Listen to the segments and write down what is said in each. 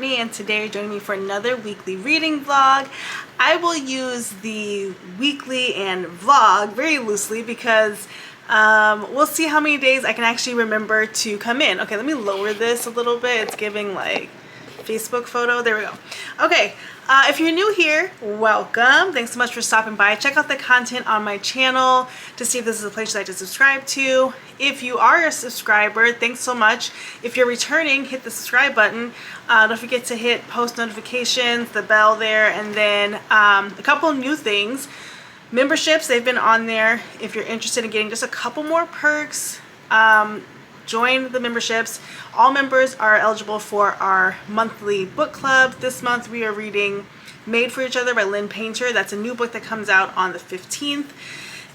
Courtney, and today you're joining me for another weekly reading vlog. I will use the weekly and vlog very loosely because we'll see how many days I can actually remember to come in. Okay, let me lower this a little bit. It's giving like Facebook photo. There we go. Okay, if you're new here, welcome. Thanks so much for stopping by. Check out the content on my channel to see if this is a place you'd like to subscribe to. If you are a subscriber, thanks so much. If you're returning, hit the subscribe button. Don't forget to hit post notifications, the bell there, and then a couple new things. Memberships, they've been on there. If you're interested in getting just a couple more perks, join the memberships. All members are eligible for our monthly book club. This month we are reading Made for Each Other by Lynn Painter. That's a new book that comes out on the 15th.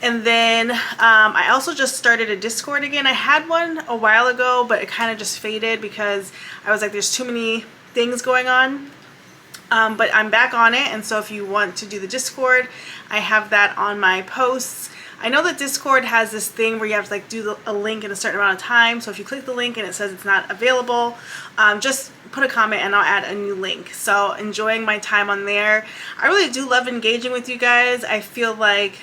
And then I also just started a Discord again. I had one a while ago, but it kind of just faded because I was like, there's too many things going on. But I'm back on it, and so if you want to do the Discord, I have that on my posts. I know that Discord has this thing where you have to like do a link in a certain amount of time, so if you click the link and it says it's not available, just put a comment and I'll add a new link. So enjoying my time on there. I really do love engaging with you guys. I feel like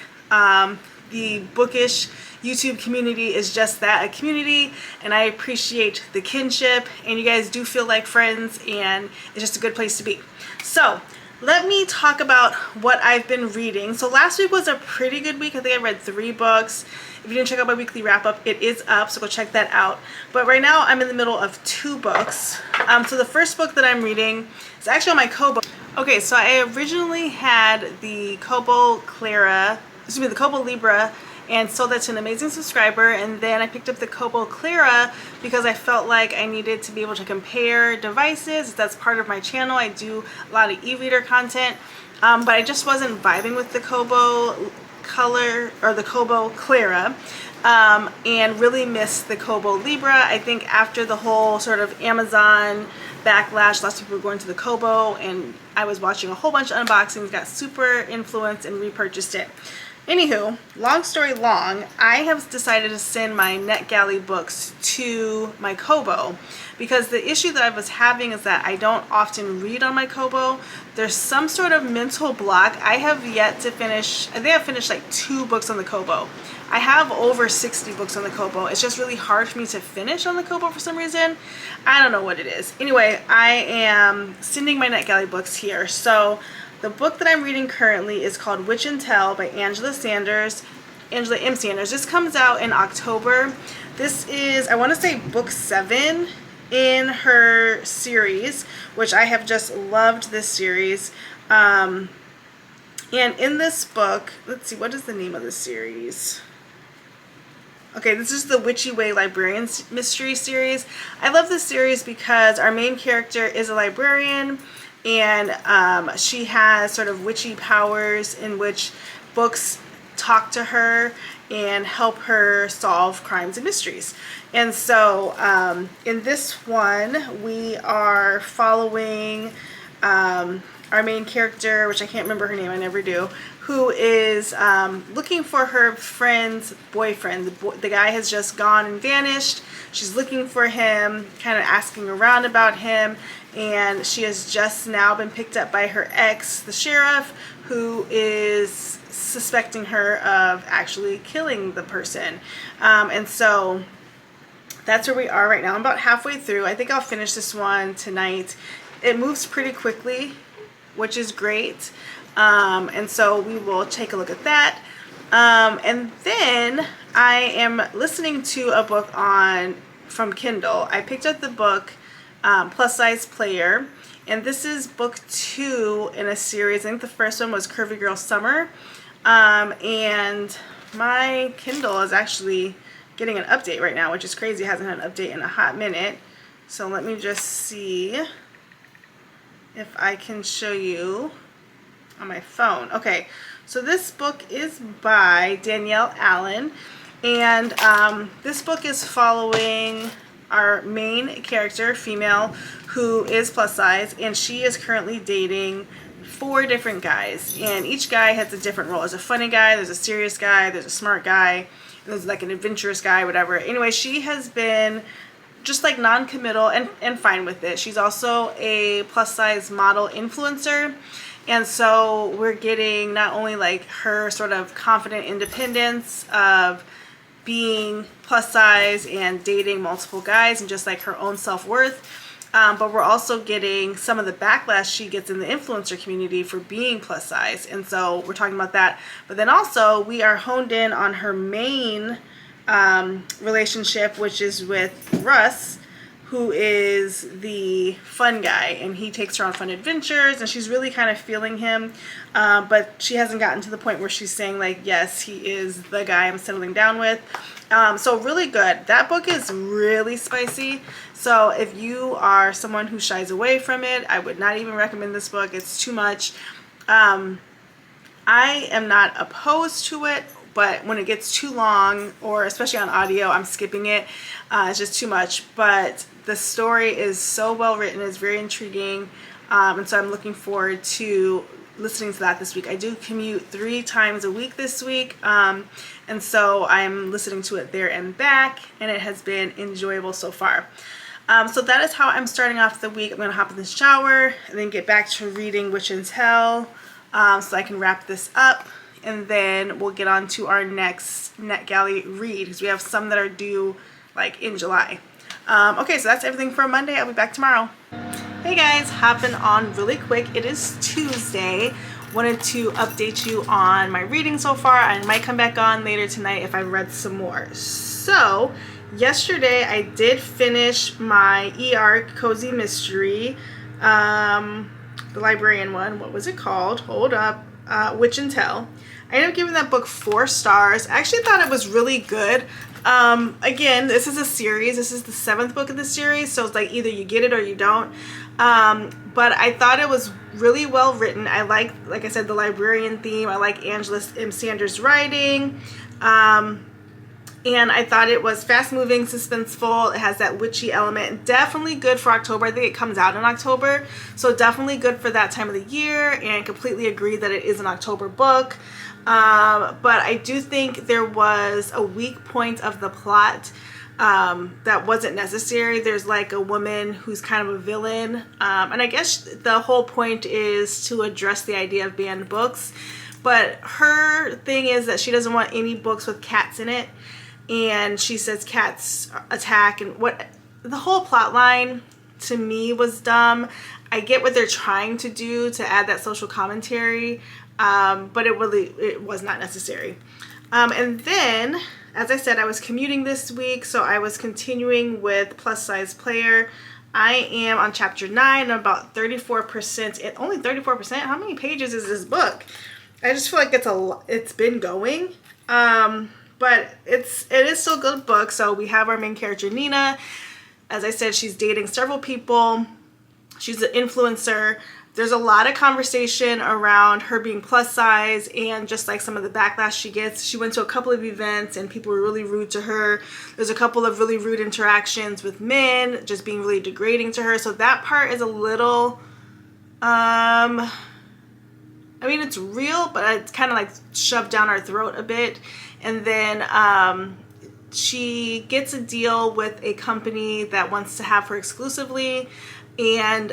the bookish YouTube community is just that, a community, and I appreciate the kinship, and you guys do feel like friends, and it's just a good place to be. So let me talk about what I've been reading. So last week was a pretty good week. I think I read 3 books. If you didn't check out my weekly wrap up, it is up, so go check that out. But right now I'm in the middle of 2 books. So the first book that I'm reading is actually on my Kobo. Okay, so I originally had the Kobo Libra and sold that to an amazing subscriber, and then I picked up the Kobo Clara because I felt like I needed to be able to compare devices. That's part of my channel. I do a lot of e-reader content, but I just wasn't vibing with the Kobo color or the Kobo Clara, and really missed the Kobo Libra. I think after the whole sort of Amazon backlash, lots of people were going to the Kobo, and I was watching a whole bunch of unboxings, got super influenced, and repurchased it. Anywho, long story long, I have decided to send my NetGalley books to my Kobo because the issue that I was having is that I don't often read on my Kobo. There's some sort of mental block. I have yet to finish, I think I've finished like 2 books on the Kobo. I have over 60 books on the Kobo. It's just really hard for me to finish on the Kobo for some reason. I don't know what it is. Anyway, I am sending my NetGalley books here. So the book that I'm reading currently is called Witch and Tell by Angela M. Sanders. This comes out in October. This is, I want to say, book 7 in her series, which I have just loved this series. And in this book, let's see, what is the name of this series? Okay, this is the Witchy Way Librarian Mystery Series. I love this series because our main character is a librarian, and she has sort of witchy powers in which books talk to her and help her solve crimes and mysteries. And so in this one, we are following our main character, which I can't remember her name, I never do, who is looking for her friend's boyfriend. The guy has just gone and vanished. She's looking for him, kind of asking around about him, and she has just now been picked up by her ex, the sheriff, who is suspecting her of actually killing the person. And so that's where we are right now. I'm about halfway through. I think I'll finish this one tonight. It moves pretty quickly, which is great. And so we will take a look at that. And then I am listening to a book from Kindle. I picked up the book Plus Size Player, and this is book 2 in a series. I think the first one was Curvy Girl Summer, and my Kindle is actually getting an update right now, which is crazy. It hasn't had an update in a hot minute. So let me just see if I can show you on my phone. Okay, so this book is by Danielle Allen, and this book is following our main character, female, who is plus size, and she is currently dating 4 different guys, and each guy has a different role. There's a funny guy, there's a serious guy, there's a smart guy, and there's like an adventurous guy, whatever. Anyway, she has been just like non-committal and fine with it. She's also a plus size model influencer. And so we're getting not only like her sort of confident independence of being plus size and dating multiple guys and just like her own self-worth, but we're also getting some of the backlash she gets in the influencer community for being plus size. And so we're talking about that. But then also we are honed in on her main relationship, which is with Russ, who is the fun guy, and he takes her on fun adventures, and she's really kind of feeling him, but she hasn't gotten to the point where she's saying like, yes, he is the guy I'm settling down with. So really good. That book is really spicy. So if you are someone who shies away from it, I would not even recommend this book. It's too much. I am not opposed to it, but when it gets too long, or especially on audio, I'm skipping it. It's just too much. But the story is so well written, it's very intriguing, and so I'm looking forward to listening to that this week. I do commute 3 times a week this week, and so I'm listening to it there and back, and it has been enjoyable so far. So that is how I'm starting off the week. I'm going to hop in the shower and then get back to reading Witch and Tell, so I can wrap this up, and then we'll get on to our next NetGalley read, because we have some that are due like in July. Okay, so that's everything for Monday. I'll be back tomorrow. Hey guys, hopping on really quick. It is Tuesday. Wanted to update you on my reading so far. I might come back on later tonight if I read some more. So yesterday I did finish my ER Cozy Mystery, the librarian one. What was it called? Hold up. Witch and Tell. I ended up giving that book 4 stars. I actually thought it was really good. Again, this is a series. This is the 7th book of the series, so it's like either you get it or you don't. But I thought it was really well written. I like I said, the librarian theme. I like Angela M. Sanders' writing. And I thought it was fast-moving, suspenseful. It has that witchy element. Definitely good for October. I think it comes out in October, so definitely good for that time of the year, and completely agree that it is an October book. But I do think there was a weak point of the plot that wasn't necessary. There's like a woman who's kind of a villain, and I guess the whole point is to address the idea of banned books, but her thing is that she doesn't want any books with cats in it, and she says cats attack, and what the whole plot line to me was dumb. I get what they're trying to do to add that social commentary, but it was not necessary. And then, as I said, I was commuting this week, so I was continuing with Plus Size Player. I am on chapter 9, about 34%. Only 34%? How many pages is this book? I just feel like it's been going. But it is still a good book. So we have our main character, Nina. As I said, she's dating several people. She's an influencer. There's a lot of conversation around her being plus size and just like some of the backlash she gets. She went to a couple of events and people were really rude to her. There's a couple of really rude interactions with men, just being really degrading to her. So that part is a little, I mean, it's real, but it's kind of like shoved down our throat a bit. And then she gets a deal with a company that wants to have her exclusively, and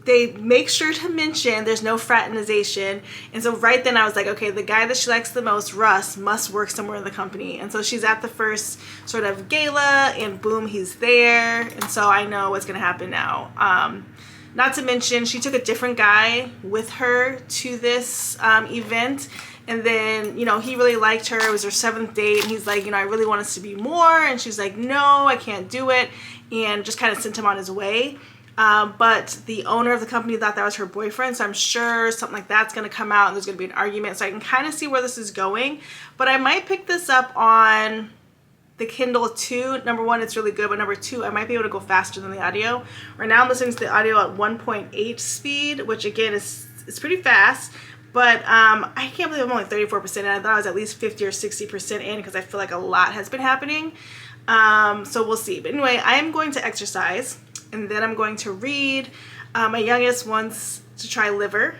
they make sure to mention there's no fraternization. And so right then I was like, okay, the guy that she likes the most, Russ, must work somewhere in the company. And so she's at the first sort of gala, and boom, he's there. And so I know what's going to happen now. Not to mention, she took a different guy with her to this event. And then, you know, he really liked her. It was their 7th date. And he's like, you know, I really want us to be more. And she's like, no, I can't do it. And just kind of sent him on his way. But the owner of the company thought that was her boyfriend. So I'm sure something like that's going to come out and there's going to be an argument. So I can kind of see where this is going. But I might pick this up on the Kindle too. Number 1, it's really good. But number 2, I might be able to go faster than the audio. Right now I'm listening to the audio at 1.8 speed, which again is pretty fast. But I can't believe I'm only 34% in. I thought I was at least 50 or 60% in because I feel like a lot has been happening. So we'll see. But anyway, I am going to exercise and then I'm going to read. My youngest wants to try liver.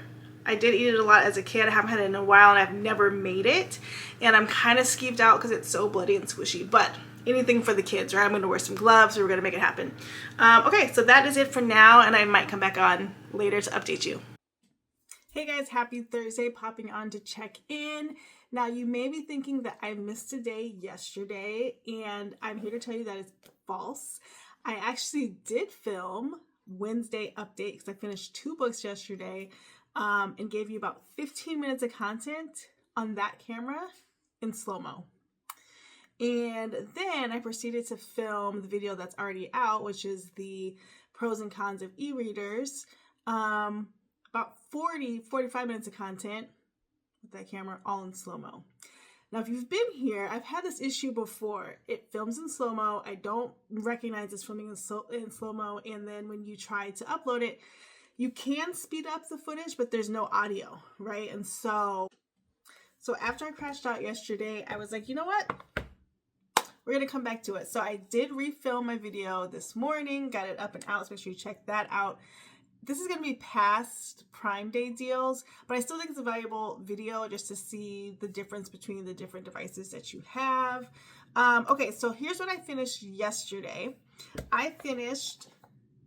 I did eat it a lot as a kid. I haven't had it in a while and I've never made it. And I'm kind of skeeved out because it's so bloody and squishy. But anything for the kids, right? I'm going to wear some gloves, or we're going to make it happen. Okay, so that is it for now, and I might come back on later to update you. Hey guys, happy Thursday, popping on to check in. Now you may be thinking that I missed a day yesterday, and I'm here to tell you that it's false. I actually did film Wednesday update because I finished 2 books yesterday and gave you about 15 minutes of content on that camera in slow-mo. And then I proceeded to film the video that's already out, which is the pros and cons of e-readers. About 45 minutes of content with that camera, all in slow-mo. Now, if you've been here, I've had this issue before. It films in slow-mo. I don't recognize it's filming in slow-mo. And then when you try to upload it, you can speed up the footage, but there's no audio, right? And so after I crashed out yesterday, I was like, you know what? We're going to come back to it. So I did refilm my video this morning, got it up and out, so make sure you check that out. This is going to be past Prime Day deals, but I still think it's a valuable video just to see the difference between the different devices that you have. Okay, so here's what I finished yesterday. I finished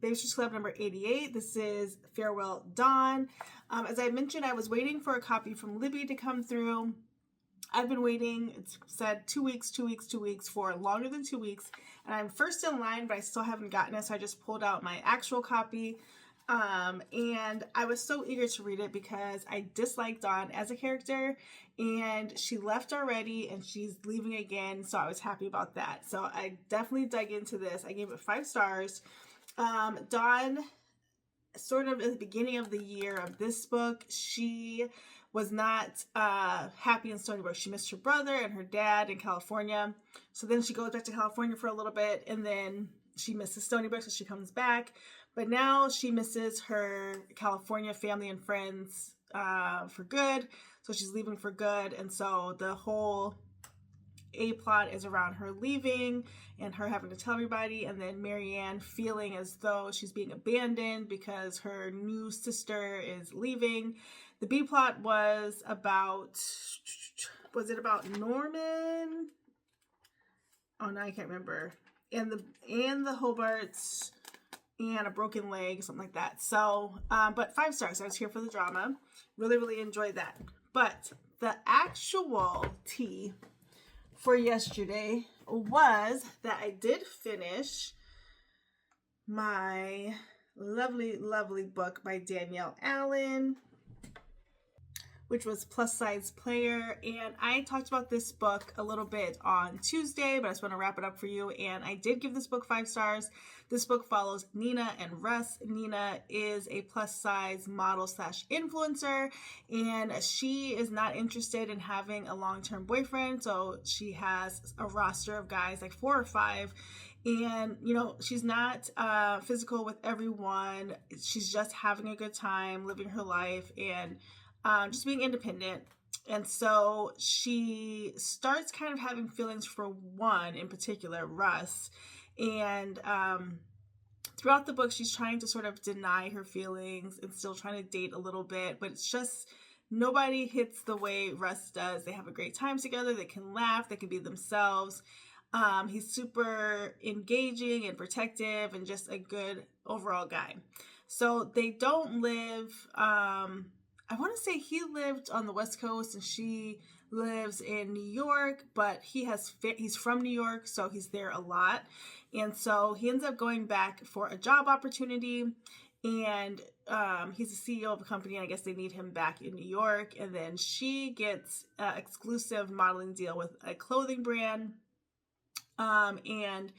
Babysitter's Club number 88. This is Farewell Dawn. As I mentioned, I was waiting for a copy from Libby to come through. I've been waiting, it's said 2 weeks, 2 weeks, 2 weeks for longer than 2 weeks. And I'm first in line, but I still haven't gotten it. So I just pulled out my actual copy. And I was so eager to read it because I disliked Dawn as a character, and she left already and she's leaving again. So I was happy about that. So I definitely dug into this. I gave it 5 stars. Dawn, sort of at the beginning of the year of this book, she was not happy in Stony Brook. She missed her brother and her dad in California. So then she goes back to California for a little bit, and then she misses Stony Brook, so she comes back. But now she misses her California family and friends for good. So she's leaving for good. And so the whole A-plot is around her leaving and her having to tell everybody, and then Marianne feeling as though she's being abandoned because her new sister is leaving. The B-plot was it about Norman? Oh, no, I can't remember. And the Hobarts and a broken leg, something like that. So, but 5 stars. I was here for the drama. Really, really enjoyed that. But the actual tea for yesterday was that I did finish my lovely, lovely book by Danielle Allen, which was Plus Size Player. And I talked about this book a little bit on Tuesday, but I just want to wrap it up for you. And I did give this book 5 stars. This book follows Nina and Russ. Nina is a plus size model / influencer, and she is not interested in having a long-term boyfriend. So she has a roster of guys, like 4 or 5. And, you know, she's not physical with everyone. She's just having a good time, living her life, and just being independent. And so she starts kind of having feelings for one in particular, Russ. And throughout the book, she's trying to sort of deny her feelings and still trying to date a little bit. But it's just nobody hits the way Russ does. They have a great time together. They can laugh. They can be themselves. He's super engaging and protective and just a good overall guy. So they don't live... I want to say he lived on the West Coast and she lives in New York, but he's from New York, so he's there a lot. And so he ends up going back for a job opportunity, and he's a CEO of a company, and I guess they need him back in New York. And then she gets an exclusive modeling deal with a clothing brand. And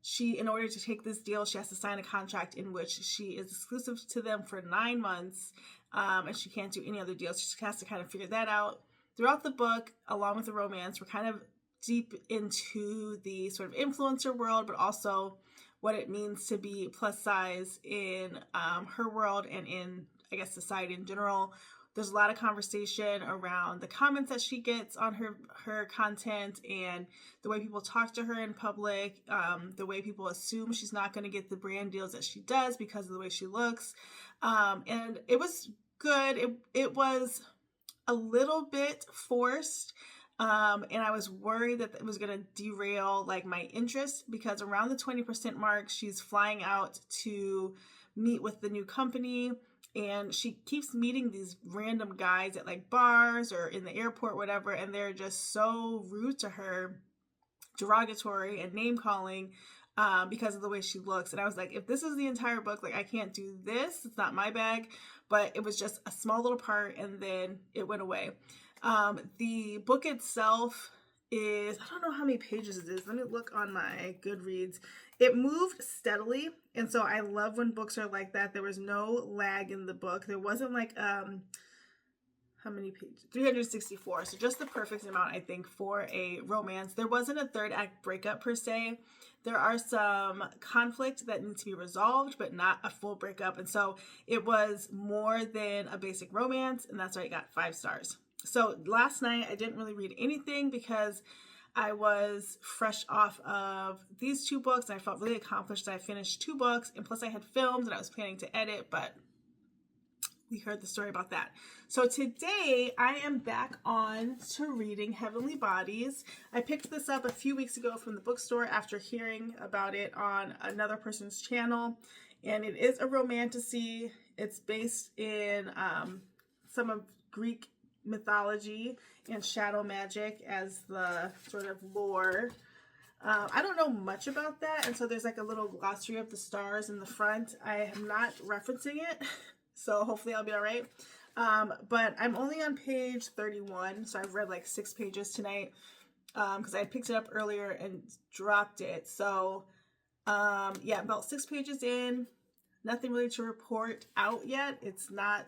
she, in order to take this deal, she has to sign a contract in which she is exclusive to them for 9 months. And she can't do any other deals. She has to kind of figure that out. Throughout the book, along with the romance, we're kind of deep into the sort of influencer world, but also what it means to be plus size in her world and in, I guess, society in general. There's a lot of conversation around the comments that she gets on her content and the way people talk to her in public, the way people assume she's not going to get the brand deals that she does because of the way she looks. And it was good. It was a little bit forced. And I was worried that it was going to derail like my interest, because around the 20% mark, she's flying out to meet with the new company, and she keeps meeting these random guys at like bars or in the airport, whatever, and they're just so rude to her, derogatory and name calling, because of the way she looks. And I was like, if this is the entire book, like I can't do this. It's not my bag. But it was just a small little part, and then it went away. The book itself is, I don't know how many pages it is. Let me look on my Goodreads. It moved steadily. And so I love when books are like that. There was no lag in the book. There wasn't like, how many pages? 364. So just the perfect amount, I think, for a romance. There wasn't a third act breakup per se. There are some conflict that needs to be resolved, but not a full breakup. And so it was more than a basic romance, and that's why it got 5 stars. So last night I didn't really read anything because I was fresh off of these 2 books, and I felt really accomplished that I finished 2 books, and plus I had filmed and I was planning to edit, but we heard the story about that. So today I am back on to reading Heavenly Bodies. I picked this up a few weeks ago from the bookstore after hearing about it on another person's channel. And it is a romantasy. It's based in some of Greek mythology and shadow magic as the sort of lore. I don't know much about that. And so there's like a little glossary of the stars in the front. I am not referencing it, so hopefully I'll be all right. But I'm only on page 31, so I've read like 6 pages tonight, because I picked it up earlier and dropped it. So yeah, about 6 pages in, nothing really to report out yet. It's not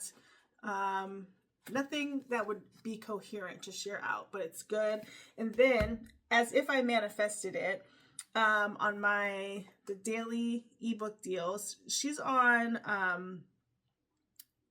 nothing that would be coherent to share out, but it's good. And then, as if I manifested it, on the daily ebook deals, she's on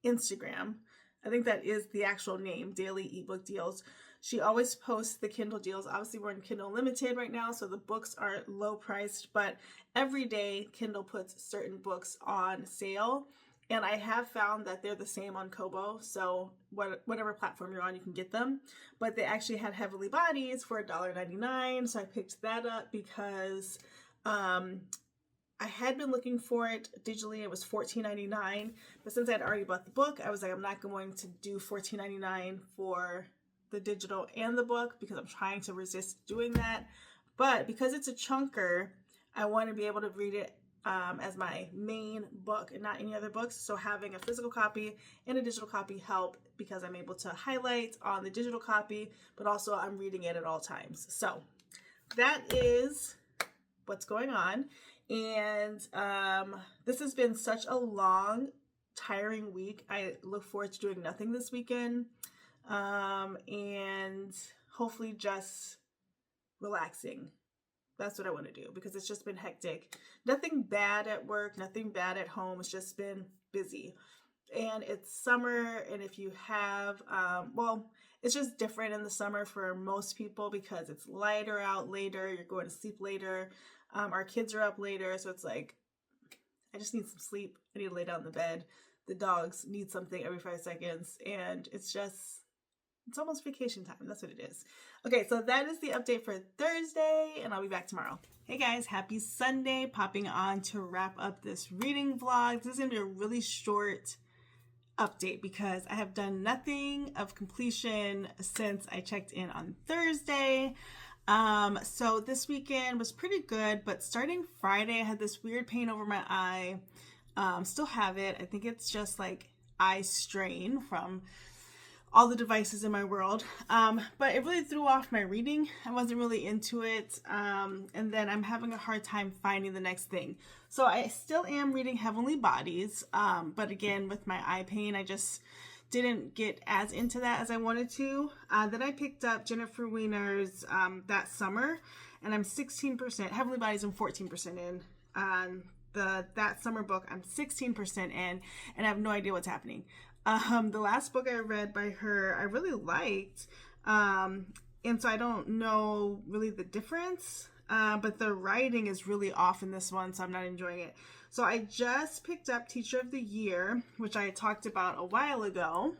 Instagram. I think that is the actual name, Daily Ebook Deals. She always posts the Kindle deals. Obviously, we're in Kindle Limited right now, so the books are low priced, but every day Kindle puts certain books on sale. And I have found that they're the same on Kobo, so whatever platform you're on, you can get them. But they actually had Heavenly Bodies for $1.99, so I picked that up because I had been looking for it digitally. It was $14.99, but since I'd already bought the book, I was like, I'm not going to do $14.99 for the digital and the book because I'm trying to resist doing that. But because it's a chunker, I want to be able to read it as my main book and not any other books. So having a physical copy and a digital copy help because I'm able to highlight on the digital copy, but also I'm reading it at all times. So that is what's going on. And this has been such a long, tiring week. I look forward to doing nothing this weekend, and hopefully just relaxing. That's what I want to do because it's just been hectic. Nothing bad at work, nothing bad at home. It's just been busy. And it's summer, and if you have, it's just different in the summer for most people because it's lighter out later. You're going to sleep later. Our kids are up later, so it's like, I just need some sleep. I need to lay down in the bed. The dogs need something every 5 seconds, and it's almost vacation time. That's what it is. Okay, so that is the update for Thursday, and I'll be back tomorrow. Hey guys, happy Sunday. Popping on to wrap up this reading vlog. This is going to be a really short update because I have done nothing of completion since I checked in on Thursday. So this weekend was pretty good, but starting Friday, I had this weird pain over my eye. Still have it. I think it's just like eye strain from all the devices in my world. But it really threw off my reading. I wasn't really into it. And then I'm having a hard time finding the next thing. So I still am reading Heavenly Bodies. But again, with my eye pain, I just didn't get as into that as I wanted to. Then I picked up Jennifer Weiner's That Summer, and I'm 16%. Heavenly Bodies, I'm 14% in. That Summer book, I'm 16% in, and I have no idea what's happening. The last book I read by her, I really liked, and so I don't know really the difference, but the writing is really off in this one, so I'm not enjoying it. So I just picked up Teacher of the Year, which I talked about a while ago,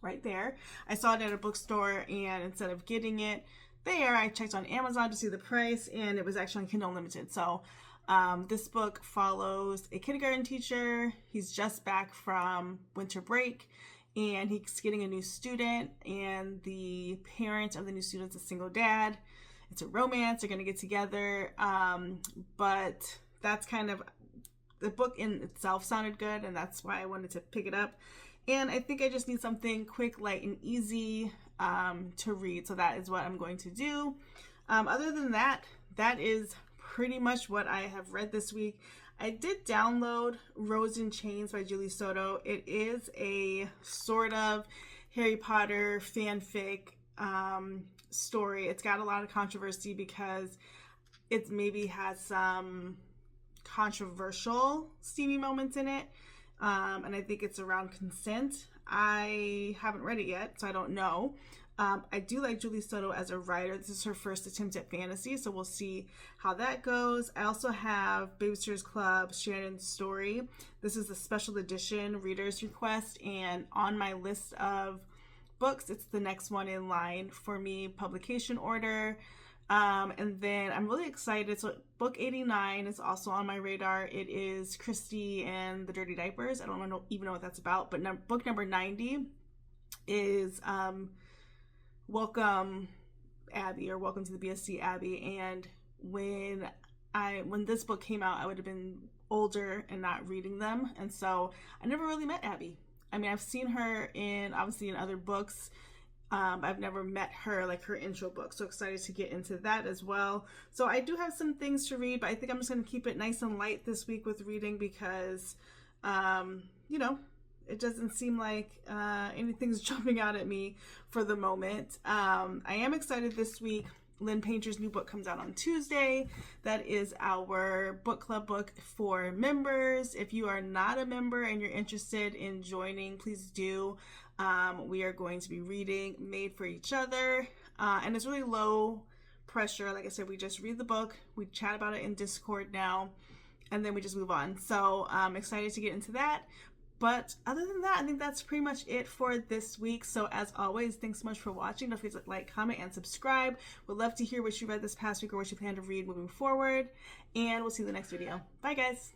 right there. I saw it at a bookstore, and instead of getting it there, I checked on Amazon to see the price, and it was actually on Kindle Unlimited. So this book follows a kindergarten teacher. He's just back from winter break, and he's getting a new student, and the parent of the new student's a single dad. It's a romance. They're going to get together, but that's kind of, the book in itself sounded good, and that's why I wanted to pick it up. And I think I just need something quick, light, and easy to read. So that is what I'm going to do. Other than that, that is pretty much what I have read this week. I did download Rose in Chains by Julie Soto. It is a sort of Harry Potter fanfic story. It's got a lot of controversy because it maybe has some controversial steamy moments in it. And I think it's around consent. I haven't read it yet, so I don't know. I do like Julie Soto as a writer. This is her first attempt at fantasy, so we'll see how that goes. I also have Babysitters Club, Shannon's Story. This is the special edition reader's request, and on my list of books, it's the next one in line for me, publication order. And then I'm really excited. So book 89 is also on my radar. It is Christy and the Dirty Diapers. I don't even know what that's about, but book number 90 is Welcome Abby, or Welcome to the BSC Abby. And when this book came out, I would have been older and not reading them, and so I never really met Abby. I mean, I've seen her obviously in other books. I've never met her, like her intro book. So excited to get into that as well. So I do have some things to read, but I think I'm just going to keep it nice and light this week with reading because, it doesn't seem like anything's jumping out at me for the moment. I am excited this week. Lynn Painter's new book comes out on Tuesday. That is our book club book for members. If you are not a member and you're interested in joining, please do. We are going to be reading Made for Each Other, and it's really low pressure. Like I said, we just read the book, we chat about it in Discord now, and then we just move on. So I'm excited to get into that. But other than that, I think that's pretty much it for this week. So as always, thanks so much for watching. Don't forget to like, comment, and subscribe. Would love to hear what you read this past week or what you plan to read moving forward. And we'll see you in the next video. Bye, guys.